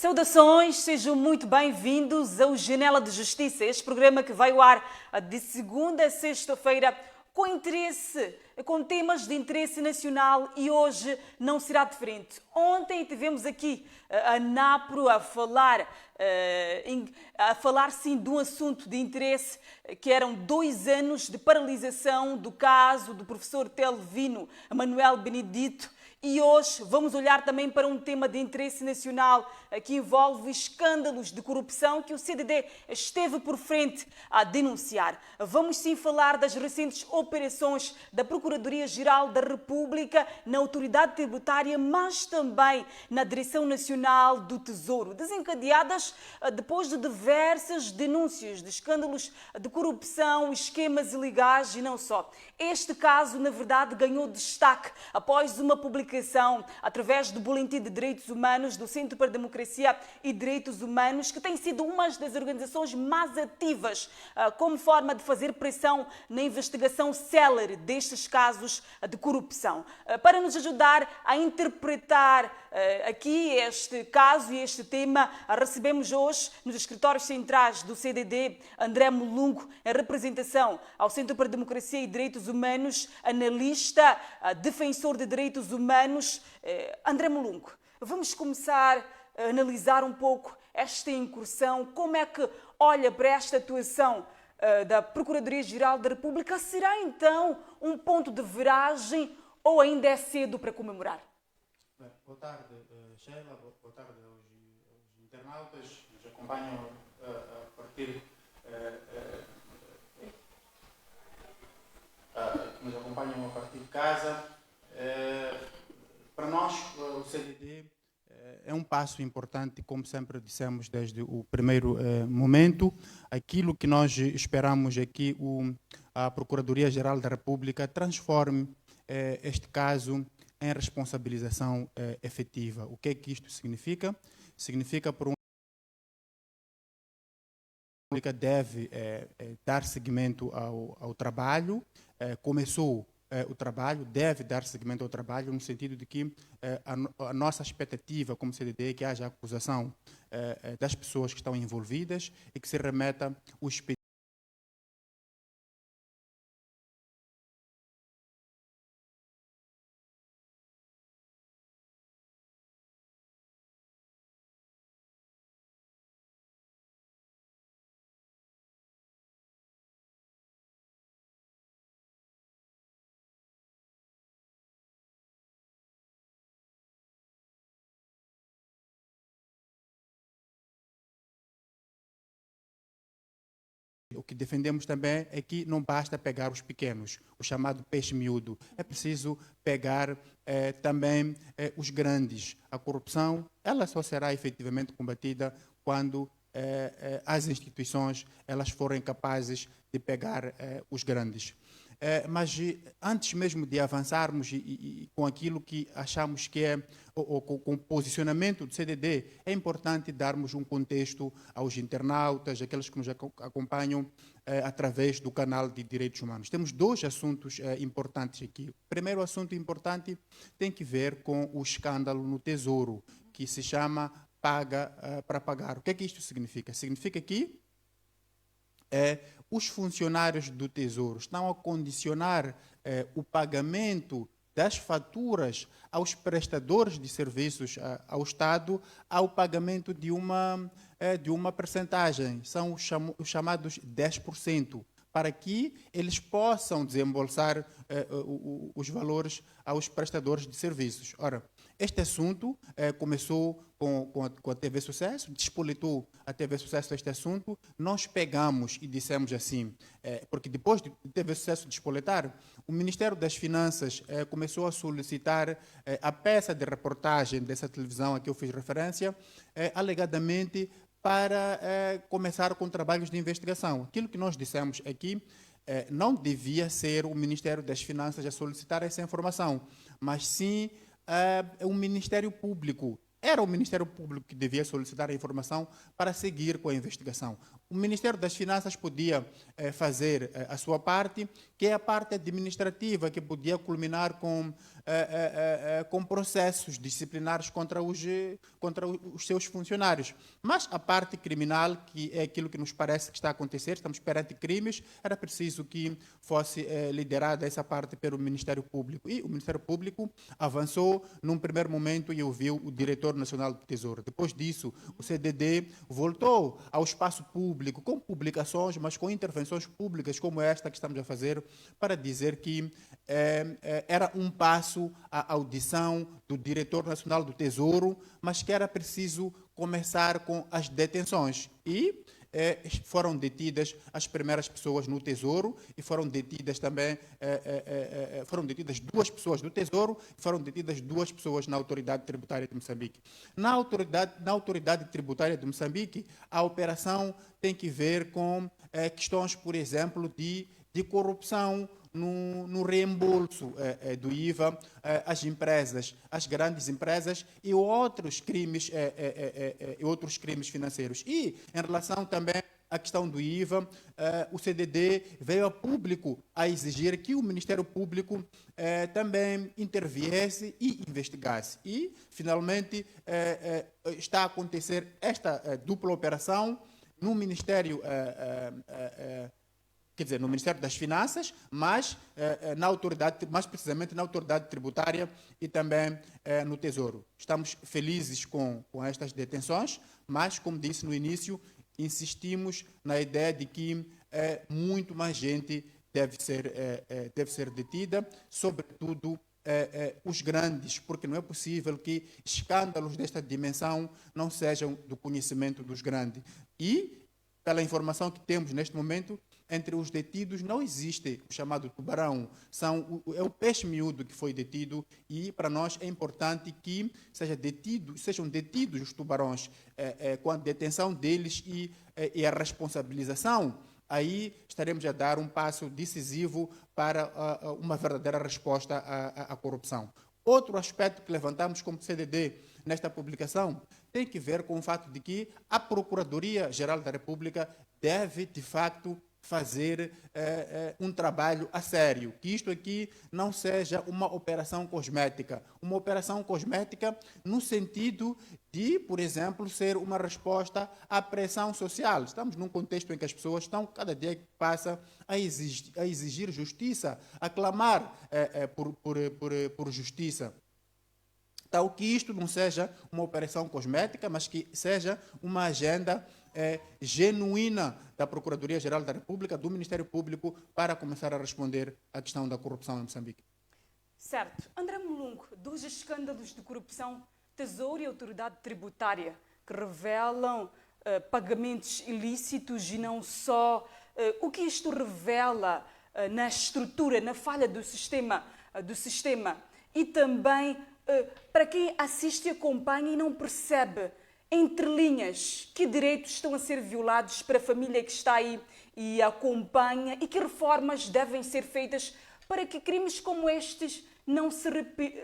Saudações, sejam muito bem-vindos ao Janela de Justiça, este programa que vai ao ar de segunda a sexta-feira com temas de interesse nacional e hoje não será diferente. Ontem tivemos aqui a NAPRO a falar sim de um assunto de interesse que eram 2 anos de paralisação do caso do professor Telvino Manuel Benedito. E hoje vamos olhar também para um tema de interesse nacional que envolve escândalos de corrupção que o CDD esteve por frente a denunciar. Vamos sim falar das recentes operações da Procuradoria-Geral da República na Autoridade Tributária, mas também na Direção Nacional do Tesouro, desencadeadas depois de diversas denúncias de escândalos de corrupção, esquemas ilegais e não só. Este caso, na verdade, ganhou destaque após uma publicação através do Boletim de Direitos Humanos do Centro para a Democracia e Direitos Humanos, que tem sido uma das organizações mais ativas como forma de fazer pressão na investigação célere destes casos de corrupção. Para nos ajudar a interpretar aqui este caso e este tema, recebemos hoje nos escritórios centrais do CDD André Mulungo, em representação ao Centro para a Democracia e Direitos Humanos, analista, defensor de direitos humanos. André Mulungo, vamos começar a analisar um pouco esta incursão. Como é que olha para esta atuação da Procuradoria-Geral da República? Será então um ponto de viragem ou ainda é cedo para comemorar? Boa tarde, Sheila. Boa tarde aos internautas que nos acompanham a partir de casa. Para nós, o CDD é um passo importante, como sempre dissemos desde o primeiro momento. Aquilo que nós esperamos é que a Procuradoria-Geral da República transforme este caso em responsabilização efetiva. O que é que isto significa? Significa, por um lado, deve dar seguimento ao trabalho, começou o trabalho, deve dar seguimento ao trabalho, no sentido de que a nossa expectativa como CDD é que haja acusação das pessoas que estão envolvidas e que se remeta o expediente. O que defendemos também é que não basta pegar os pequenos, o chamado peixe miúdo. É preciso pegar também os grandes. A corrupção, ela só será efetivamente combatida quando as instituições elas forem capazes de pegar os grandes. Mas antes mesmo de avançarmos e com aquilo que achamos que é, ou com o posicionamento do CDD, é importante darmos um contexto aos internautas, aqueles que nos acompanham através do canal de Direitos Humanos. Temos 2 assuntos importantes aqui. O primeiro assunto importante tem que ver com o escândalo no Tesouro, que se chama Paga para Pagar. O que é que isto significa? Significa que os funcionários do Tesouro estão a condicionar o pagamento das faturas aos prestadores de serviços ao Estado ao pagamento de uma percentagem, são os chamados 10%, para que eles possam desembolsar os valores aos prestadores de serviços. Ora, este assunto começou com a TV Sucesso, despolitou a TV Sucesso este assunto. Nós pegamos e dissemos assim, porque depois de TV Sucesso despolitar, o Ministério das Finanças começou a solicitar a peça de reportagem dessa televisão a que eu fiz referência, alegadamente para começar com trabalhos de investigação. Aquilo que nós dissemos aqui não devia ser o Ministério das Finanças a solicitar essa informação, mas sim o Ministério Público, era o Ministério Público que devia solicitar a informação para seguir com a investigação. O Ministério das Finanças podia fazer a sua parte, que é a parte administrativa, que podia culminar com processos disciplinares contra os seus funcionários. Mas a parte criminal, que é aquilo que nos parece que está a acontecer, estamos perante crimes, era preciso que fosse liderada essa parte pelo Ministério Público. E o Ministério Público avançou num primeiro momento e ouviu o Diretor Nacional do Tesouro. Depois disso, o CDD voltou ao espaço público, com publicações, mas com intervenções públicas como esta que estamos a fazer, para dizer que era um passo à audição do Diretor Nacional do Tesouro, mas que era preciso começar com as detenções. E foram detidas as primeiras pessoas no Tesouro e foram detidas também, foram detidas 2 pessoas do Tesouro e foram detidas 2 pessoas na Autoridade Tributária de Moçambique. Na Autoridade Tributária de Moçambique, a operação tem que ver com questões, por exemplo, de corrupção no reembolso do IVA às empresas, às grandes empresas e outros crimes financeiros. E em relação também à questão do IVA, o CDD veio a público a exigir que o Ministério Público também interviesse e investigasse. E, finalmente, está a acontecer esta dupla operação no Ministério quer dizer, no Ministério das Finanças, mas na autoridade, mais precisamente na Autoridade Tributária e também no Tesouro. Estamos felizes com estas detenções, mas, como disse no início, insistimos na ideia de que muito mais gente deve ser detida, sobretudo os grandes, porque não é possível que escândalos desta dimensão não sejam do conhecimento dos grandes. E, pela informação que temos neste momento, entre os detidos não existe o chamado tubarão, é o peixe miúdo que foi detido e para nós é importante que sejam detidos os tubarões com a detenção deles e a responsabilização. Aí estaremos a dar um passo decisivo para uma verdadeira resposta à corrupção. Outro aspecto que levantamos como CDD nesta publicação tem que ver com o fato de que a Procuradoria-Geral da República deve, de facto, fazer um trabalho a sério, que isto aqui não seja uma operação cosmética no sentido de, por exemplo, ser uma resposta à pressão social. Estamos num contexto em que as pessoas estão, cada dia que passa, a exigir justiça, a clamar por justiça. Então, que isto não seja uma operação cosmética, mas que seja uma agenda genuína da Procuradoria-Geral da República, do Ministério Público, para começar a responder à questão da corrupção em Moçambique. Certo. André Mulungu, 2 escândalos de corrupção, Tesouro e Autoridade Tributária, que revelam pagamentos ilícitos e não só. O que isto revela na estrutura, na falha do sistema e também para quem assiste e acompanha e não percebe entre linhas que direitos estão a ser violados para a família que está aí e acompanha e que reformas devem ser feitas para que crimes como estes não se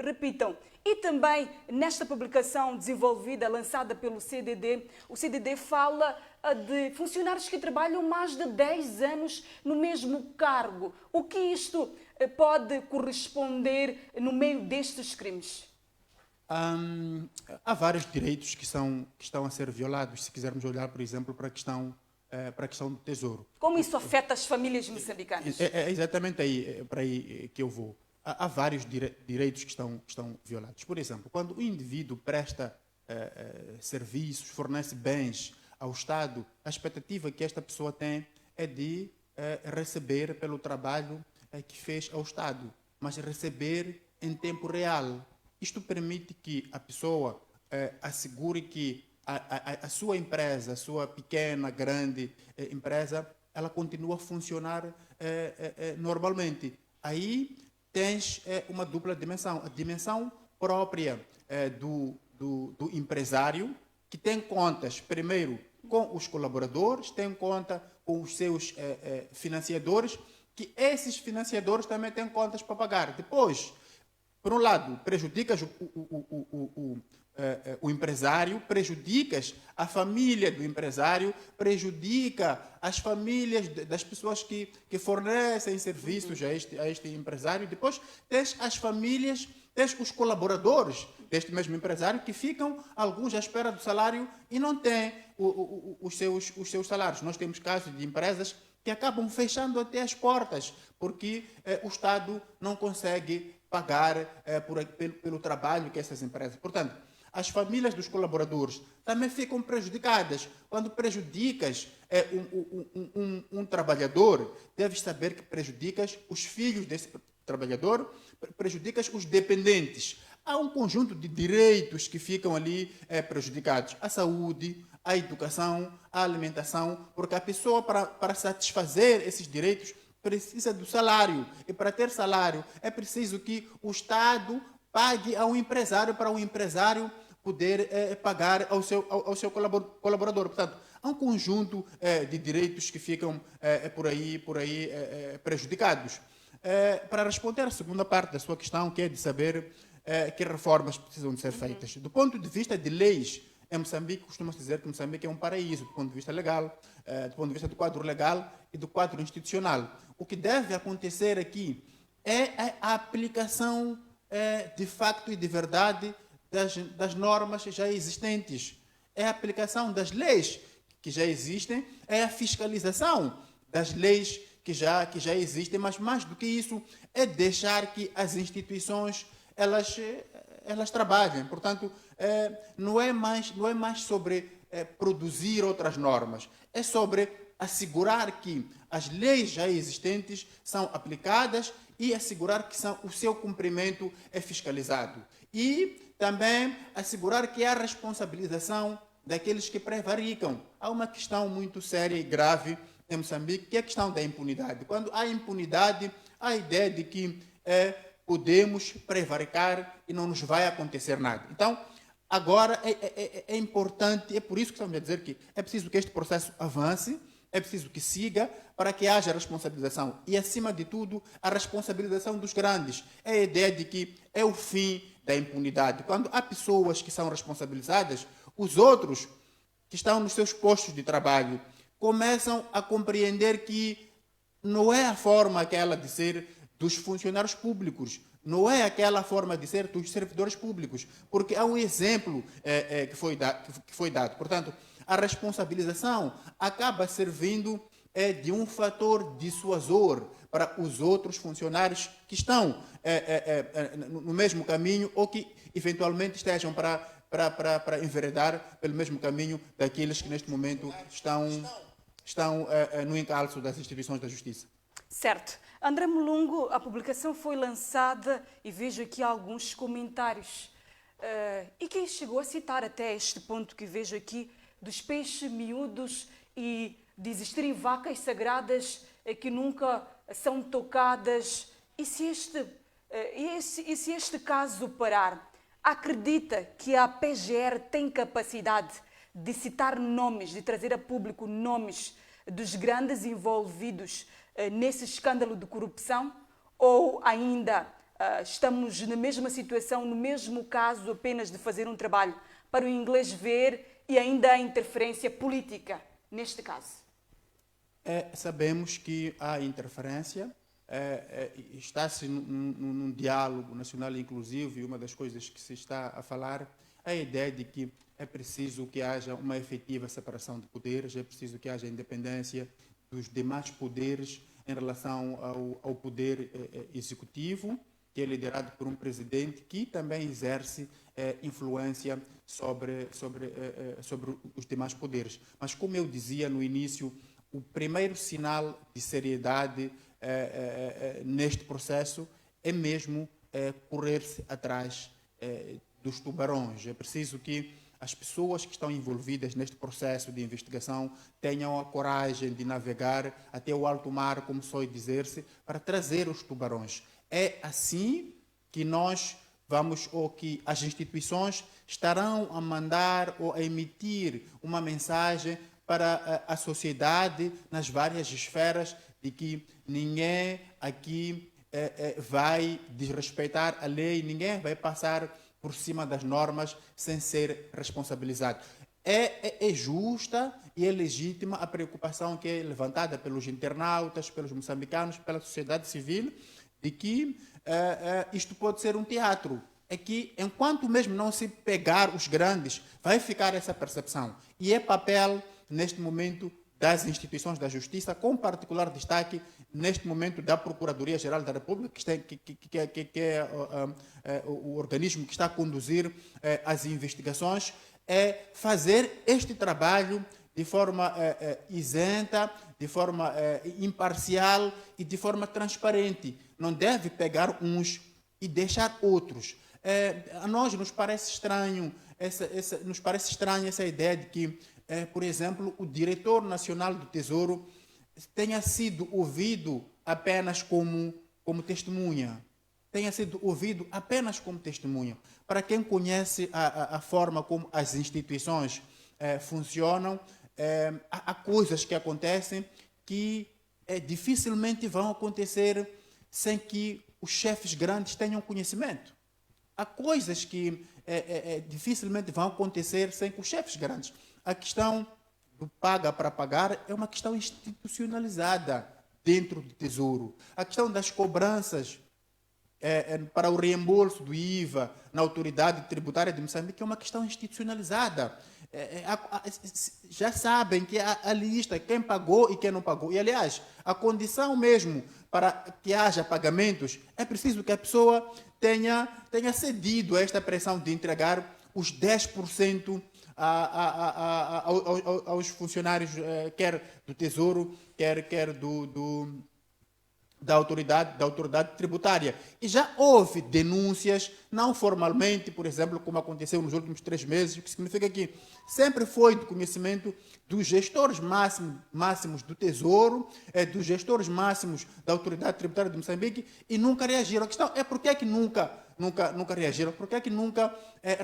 repitam. E também, nesta publicação desenvolvida, lançada pelo CDD, o CDD fala de funcionários que trabalham mais de 10 anos no mesmo cargo. O que isto pode corresponder no meio destes crimes? Há vários direitos que estão a ser violados, se quisermos olhar, por exemplo, para a questão do Tesouro. Como isso afeta as famílias moçambicanas? É exatamente para aí que eu vou. Há vários direitos que estão violados. Por exemplo, quando o indivíduo presta serviços, fornece bens ao Estado, a expectativa que esta pessoa tem é de receber pelo trabalho que fez ao Estado, mas receber em tempo real. Isto permite que a pessoa assegure que a sua empresa, a sua pequena, grande empresa, ela continua a funcionar normalmente. Aí tens uma dupla dimensão. A dimensão própria do empresário, que tem contas, primeiro, com os colaboradores, tem conta com os seus financiadores, que esses financiadores também têm contas para pagar. Depois, por um lado, prejudicas o empresário, prejudicas a família do empresário, prejudica as famílias das pessoas que fornecem serviços a este empresário. Depois, tens as famílias, tens os colaboradores deste mesmo empresário que ficam, alguns, à espera do salário e não têm os seus salários. Nós temos casos de empresas que acabam fechando até as portas, porque o Estado não consegue pagar pelo trabalho que essas empresas. Portanto, as famílias dos colaboradores também ficam prejudicadas. Quando prejudicas um trabalhador, deves saber que prejudicas os filhos desse trabalhador, prejudicas os dependentes. Há um conjunto de direitos que ficam ali prejudicados. A saúde, a educação, a alimentação, porque a pessoa, para satisfazer esses direitos, precisa do salário. E para ter salário, é preciso que o Estado pague ao empresário, para o empresário poder pagar ao seu colaborador. Portanto, há um conjunto de direitos que ficam por aí prejudicados. Para responder à segunda parte da sua questão, que é de saber que reformas precisam de ser feitas. Do ponto de vista de leis, em Moçambique, costuma-se dizer que Moçambique é um paraíso do ponto de vista legal, do ponto de vista do quadro legal e do quadro institucional. O que deve acontecer aqui é a aplicação de facto e de verdade das normas já existentes. É a aplicação das leis que já existem, é a fiscalização das leis que já existem, mas mais do que isso, é deixar que as instituições elas trabalhem. Portanto, não é mais sobre produzir outras normas, é sobre assegurar que as leis já existentes são aplicadas e assegurar que o seu cumprimento é fiscalizado. E também assegurar que há responsabilização daqueles que prevaricam. Há uma questão muito séria e grave em Moçambique, que é a questão da impunidade. Quando há impunidade, há a ideia de que podemos prevaricar e não nos vai acontecer nada. Então, agora é importante, é por isso que estamos a dizer que é preciso que este processo avance, é preciso que siga, para que haja responsabilização. E, acima de tudo, a responsabilização dos grandes. É a ideia de que é o fim da impunidade. Quando há pessoas que são responsabilizadas, os outros que estão nos seus postos de trabalho começam a compreender que não é a forma aquela de ser dos funcionários públicos, não é aquela forma de ser dos servidores públicos, porque há um exemplo que foi dado. Portanto, a responsabilização acaba servindo de um fator dissuasor para os outros funcionários que estão no mesmo caminho ou que eventualmente estejam para enveredar pelo mesmo caminho daqueles que neste momento estão no encalço das instituições da justiça. Certo. André Mulungu, a publicação foi lançada e vejo aqui alguns comentários. E quem chegou a citar até este ponto que vejo aqui, dos peixes miúdos e de existirem vacas sagradas que nunca são tocadas. E se este caso parar, acredita que a PGR tem capacidade de citar nomes, de trazer a público nomes dos grandes envolvidos nesse escândalo de corrupção? Ou ainda estamos na mesma situação, no mesmo caso, apenas de fazer um trabalho para o inglês ver e ainda há interferência política neste caso? Sabemos que há interferência, está-se num diálogo nacional inclusivo, e uma das coisas que se está a falar é a ideia de que é preciso que haja uma efetiva separação de poderes, é preciso que haja independência dos demais poderes em relação ao poder executivo, que é liderado por um presidente que também exerce influência sobre os demais poderes. Mas, como eu dizia no início, o primeiro sinal de seriedade neste processo é mesmo correr-se atrás dos tubarões. É preciso que as pessoas que estão envolvidas neste processo de investigação tenham a coragem de navegar até o alto mar, como soe dizer-se, para trazer os tubarões. É assim que nós vamos, ou que as instituições estarão a mandar ou a emitir uma mensagem para a sociedade nas várias esferas de que ninguém aqui vai desrespeitar a lei, ninguém vai passar por cima das normas sem ser responsabilizado. É justa e é legítima a preocupação que é levantada pelos internautas, pelos moçambicanos, pela sociedade civil, de que isto pode ser um teatro. É que, enquanto mesmo não se pegar os grandes, vai ficar essa percepção. E é papel, neste momento, das instituições da justiça, com particular destaque, neste momento, da Procuradoria-Geral da República, que é o organismo que está a conduzir as investigações, é fazer este trabalho de forma isenta, de forma imparcial e de forma transparente. Não deve pegar uns e deixar outros. A nós nos parece estranho essa ideia de que, por exemplo, o diretor nacional do Tesouro tenha sido ouvido apenas como testemunha. Tenha sido ouvido apenas como testemunha. Para quem conhece a forma como as instituições funcionam, há coisas que acontecem que dificilmente vão acontecer sem que os chefes grandes tenham conhecimento. Há coisas que dificilmente vão acontecer sem que os chefes grandes. A questão do paga para pagar é uma questão institucionalizada dentro do Tesouro. A questão das cobranças para o reembolso do IVA na autoridade tributária de Moçambique é uma questão institucionalizada. Já sabem que a lista, quem pagou e quem não pagou. E, aliás, a condição mesmo para que haja pagamentos é preciso que a pessoa tenha cedido a esta pressão de entregar os 10% aos funcionários, quer do Tesouro, quer da autoridade tributária. E já houve denúncias, não formalmente, por exemplo, como aconteceu nos últimos 3 meses, o que significa que sempre foi do conhecimento dos gestores máximos do Tesouro, dos gestores máximos da autoridade tributária de Moçambique, e nunca reagiram. A questão é por que nunca reagiram, por que nunca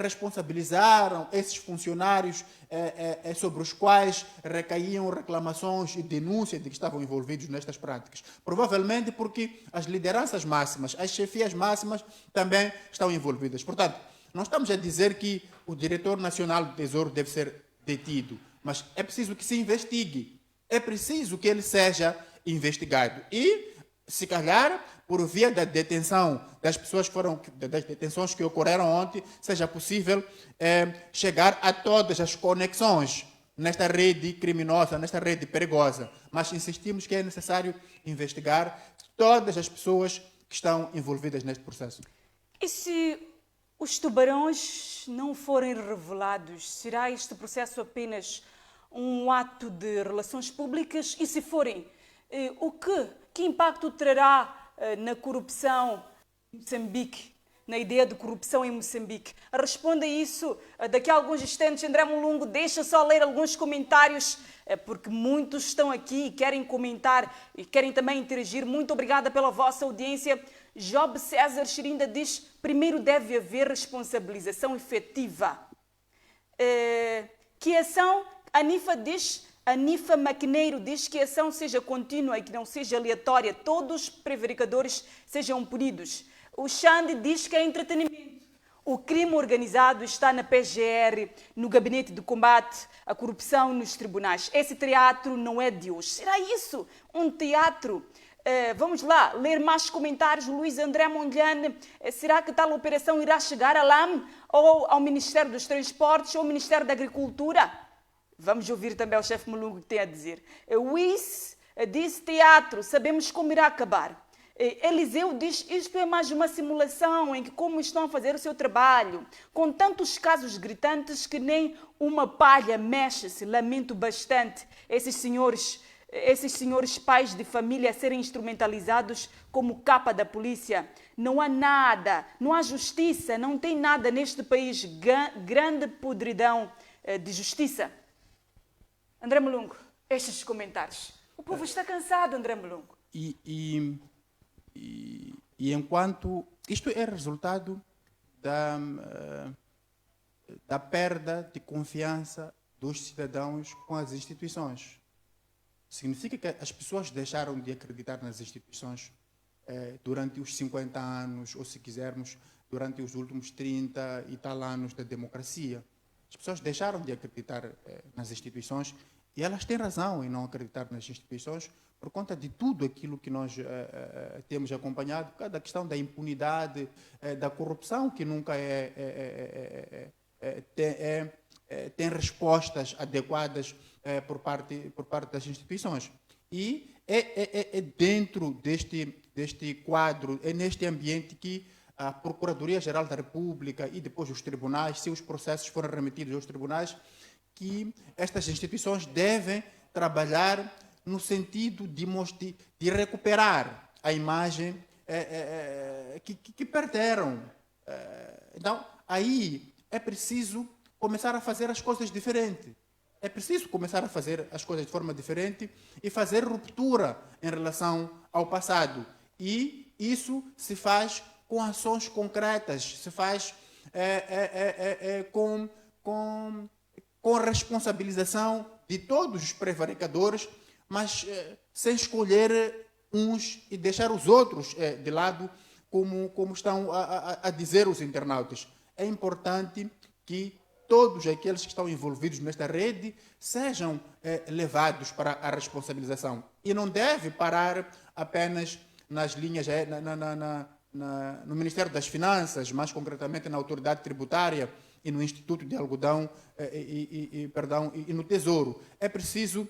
responsabilizaram esses funcionários sobre os quais recaíam reclamações e denúncias de que estavam envolvidos nestas práticas. Provavelmente porque as lideranças máximas, as chefias máximas também estão envolvidas. Portanto, não estamos a dizer que o diretor nacional do Tesouro deve ser detido, mas é preciso que se investigue, é preciso que ele seja investigado e, se calhar, por via da detenção das pessoas das detenções que ocorreram ontem, seja possível chegar a todas as conexões nesta rede criminosa, nesta rede perigosa. Mas insistimos que é necessário investigar todas as pessoas que estão envolvidas neste processo. E se os tubarões não forem revelados, será este processo apenas um ato de relações públicas? E se forem, que impacto trará na corrupção em Moçambique, na ideia de corrupção em Moçambique? Responda isso daqui a alguns instantes. André Mulungu, deixa só ler alguns comentários, porque muitos estão aqui e querem comentar e querem também interagir. Muito obrigada pela vossa audiência. Job César Xirinda diz: primeiro deve haver responsabilização efetiva. Que ação? Anifa Maquineiro diz que a ação seja contínua e que não seja aleatória. Todos os prevaricadores sejam punidos. O Xande diz que é entretenimento. O crime organizado está na PGR, no Gabinete de Combate à Corrupção e nos tribunais. Esse teatro não é de hoje. Será isso um teatro? Vamos lá, ler mais comentários. Luís André Mondlane, será que tal operação irá chegar à LAM ou ao Ministério dos Transportes ou ao Ministério da Agricultura? Vamos ouvir também o chefe Mulungu que tem a dizer. Luís diz teatro, sabemos como irá acabar. Eliseu diz, isto é mais uma simulação em que como estão a fazer o seu trabalho, com tantos casos gritantes que nem uma palha mexe-se. Lamento bastante esses senhores pais de família serem instrumentalizados como capa da polícia. Não há nada, não há justiça, não tem nada neste país. Grande podridão de justiça. André Mulungu, estes comentários. O povo está cansado, André Mulungu. E enquanto isto é resultado da perda de confiança dos cidadãos com as instituições. Significa que as pessoas deixaram de acreditar nas instituições durante os 50 anos, ou se quisermos, durante os últimos 30 e tal anos da democracia. As pessoas deixaram de acreditar nas instituições e elas têm razão em não acreditar nas instituições por conta de tudo aquilo que nós temos acompanhado, cada questão da impunidade, da corrupção, que nunca tem respostas adequadas por parte das instituições. E é dentro deste quadro, é neste ambiente que a Procuradoria-Geral da República e depois os tribunais, se os processos forem remetidos aos tribunais, que estas instituições devem trabalhar no sentido de recuperar a imagem que perderam. Então, aí é preciso começar a fazer as coisas diferentes. É preciso começar a fazer as coisas de forma diferente e fazer ruptura em relação ao passado. E isso se faz com ações concretas, se faz com responsabilização de todos os prevaricadores, mas sem escolher uns e deixar os outros de lado, como estão a dizer os internautas. É importante que todos aqueles que estão envolvidos nesta rede sejam levados para a responsabilização. E não deve parar apenas nas linhas, no Ministério das Finanças, mais concretamente na Autoridade Tributária e no Instituto de Algodão e no Tesouro. É preciso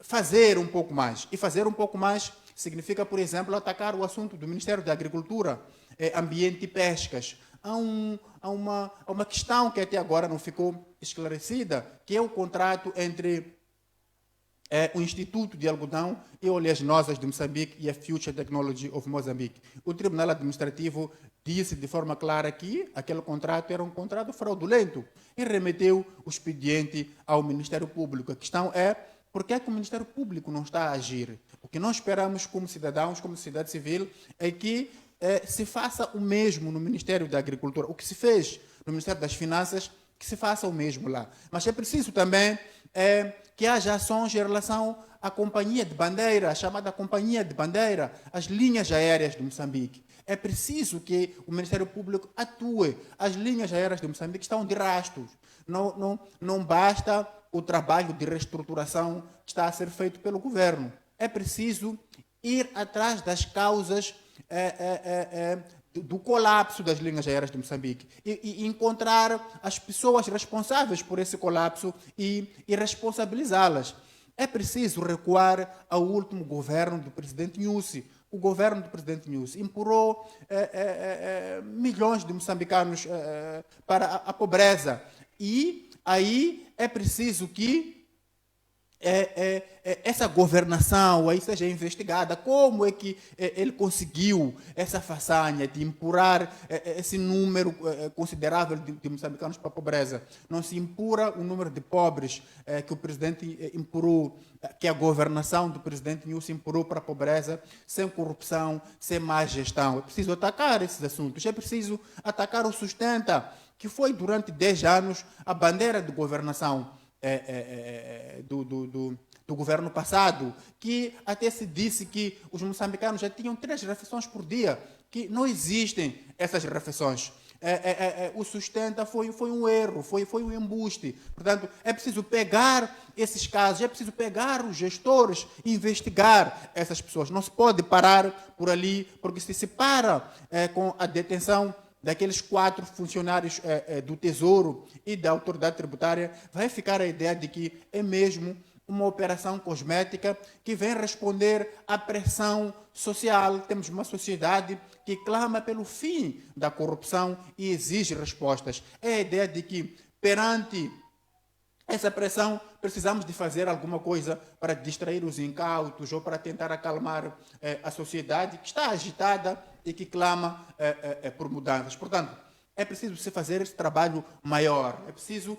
fazer um pouco mais. E fazer um pouco mais significa, por exemplo, atacar o assunto do Ministério da Agricultura, Ambiente e Pescas. Há uma questão que até agora não ficou esclarecida, que é o contrato entre o Instituto de Algodão e Oleaginosas de Moçambique e a Future Technology of Mozambique. O Tribunal Administrativo disse de forma clara que aquele contrato era um contrato fraudulento e remeteu o expediente ao Ministério Público. A questão é por que o Ministério Público não está a agir? O que nós esperamos como cidadãos, como sociedade civil, é que se faça o mesmo no Ministério da Agricultura. O que se fez no Ministério das Finanças, que se faça o mesmo lá. Mas é preciso também que haja ações em relação à companhia de bandeira, a chamada companhia de bandeira, as linhas aéreas de Moçambique. É preciso que o Ministério Público atue. As linhas aéreas de Moçambique estão de rastros. Não basta o trabalho de reestruturação que está a ser feito pelo governo. É preciso ir atrás das causas do colapso das linhas aéreas de Moçambique e encontrar as pessoas responsáveis por esse colapso e responsabilizá-las. É preciso recuar ao último governo do presidente Nyusi. O governo do presidente Nyusi empurrou milhões de moçambicanos para a pobreza. E aí é preciso que essa governação aí seja investigada. Como é que ele conseguiu essa façanha de empurrar esse número considerável de moçambicanos para a pobreza? Não se empurra o número de pobres que o presidente empurrou, que a governação do presidente Nyusi empurrou para a pobreza, sem corrupção, sem má gestão. É preciso atacar esses assuntos. É preciso atacar o sustenta, que foi durante 10 anos a bandeira de governação do governo passado, que até se disse que os moçambicanos já tinham 3 refeições por dia, que não existem essas refeições. O sustenta foi um erro, foi um embuste. Portanto, é preciso pegar esses casos, é preciso pegar os gestores e investigar essas pessoas. Não se pode parar por ali, porque se para com a detenção daqueles 4 funcionários do Tesouro e da Autoridade Tributária, vai ficar a ideia de que é mesmo uma operação cosmética que vem responder à pressão social. Temos uma sociedade que clama pelo fim da corrupção e exige respostas. É a ideia de que, perante essa pressão, precisamos de fazer alguma coisa para distrair os incautos ou para tentar acalmar a sociedade que está agitada e que clama por mudanças. Portanto, é preciso se fazer esse trabalho maior. É preciso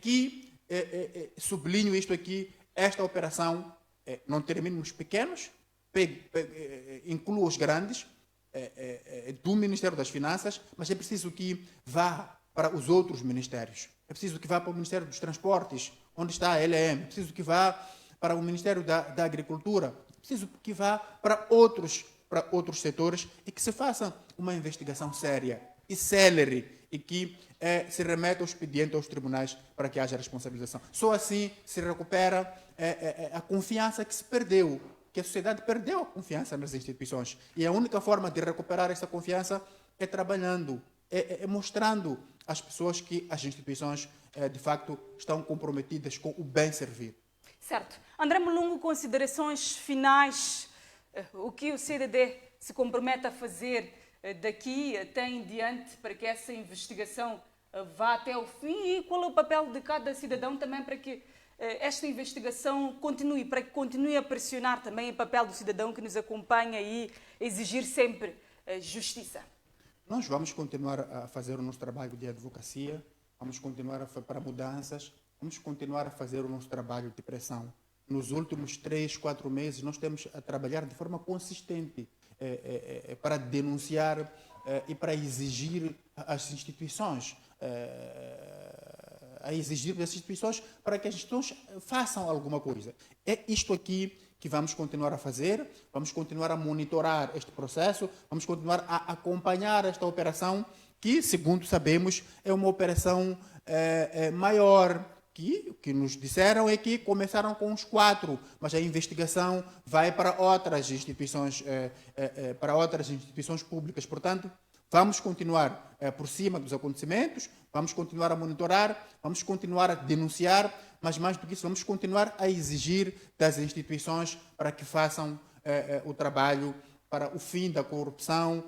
que, sublinho isto aqui, esta operação não termine nos pequenos, inclua os grandes, do Ministério das Finanças, mas é preciso que vá para os outros ministérios. É preciso que vá para o Ministério dos Transportes, onde está a LM. É preciso que vá para o Ministério da Agricultura. É preciso que vá para outros para outros setores e que se faça uma investigação séria e célere e que se remeta o expediente aos tribunais para que haja responsabilização. Só assim se recupera a confiança que se perdeu, que a sociedade perdeu a confiança nas instituições. E a única forma de recuperar essa confiança é trabalhando, mostrando às pessoas que as instituições, de facto, estão comprometidas com o bem servir. Certo. André Mulungu, considerações finais, o que o CDD se compromete a fazer daqui até em diante para que essa investigação vá até o fim e qual é o papel de cada cidadão também para que esta investigação continue, para que continue a pressionar também o papel do cidadão que nos acompanha e exigir sempre justiça. Nós vamos continuar a fazer o nosso trabalho de advocacia, vamos continuar para mudanças, vamos continuar a fazer o nosso trabalho de pressão. Nos últimos 3, 4 meses, nós temos a trabalhar de forma consistente para denunciar e para exigir às instituições, para que as instituições façam alguma coisa. É isto aqui que vamos continuar a fazer, vamos continuar a monitorar este processo, vamos continuar a acompanhar esta operação, que, segundo sabemos, é uma operação maior, que o que nos disseram é que começaram com os 4, mas a investigação vai para outras instituições públicas. Portanto, vamos continuar por cima dos acontecimentos, vamos continuar a monitorar, vamos continuar a denunciar, mas mais do que isso, vamos continuar a exigir das instituições para que façam o trabalho para o fim da corrupção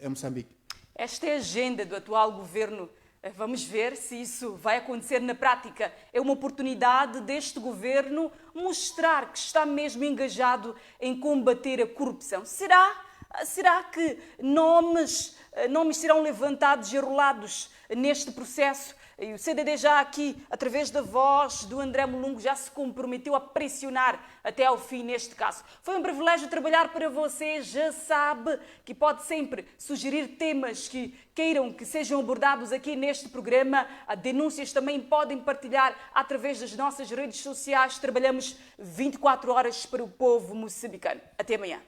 em Moçambique. Esta é a agenda do atual governo. Vamos ver se isso vai acontecer na prática. É uma oportunidade deste governo mostrar que está mesmo engajado em combater a corrupção. Será que nomes serão levantados e rolados neste processo? E o CDD já aqui, através da voz do André Mulungu, já se comprometeu a pressionar até ao fim neste caso. Foi um privilégio trabalhar para você. Já sabe que pode sempre sugerir temas que queiram que sejam abordados aqui neste programa. As denúncias também podem partilhar através das nossas redes sociais. Trabalhamos 24 horas para o povo moçambicano. Até amanhã.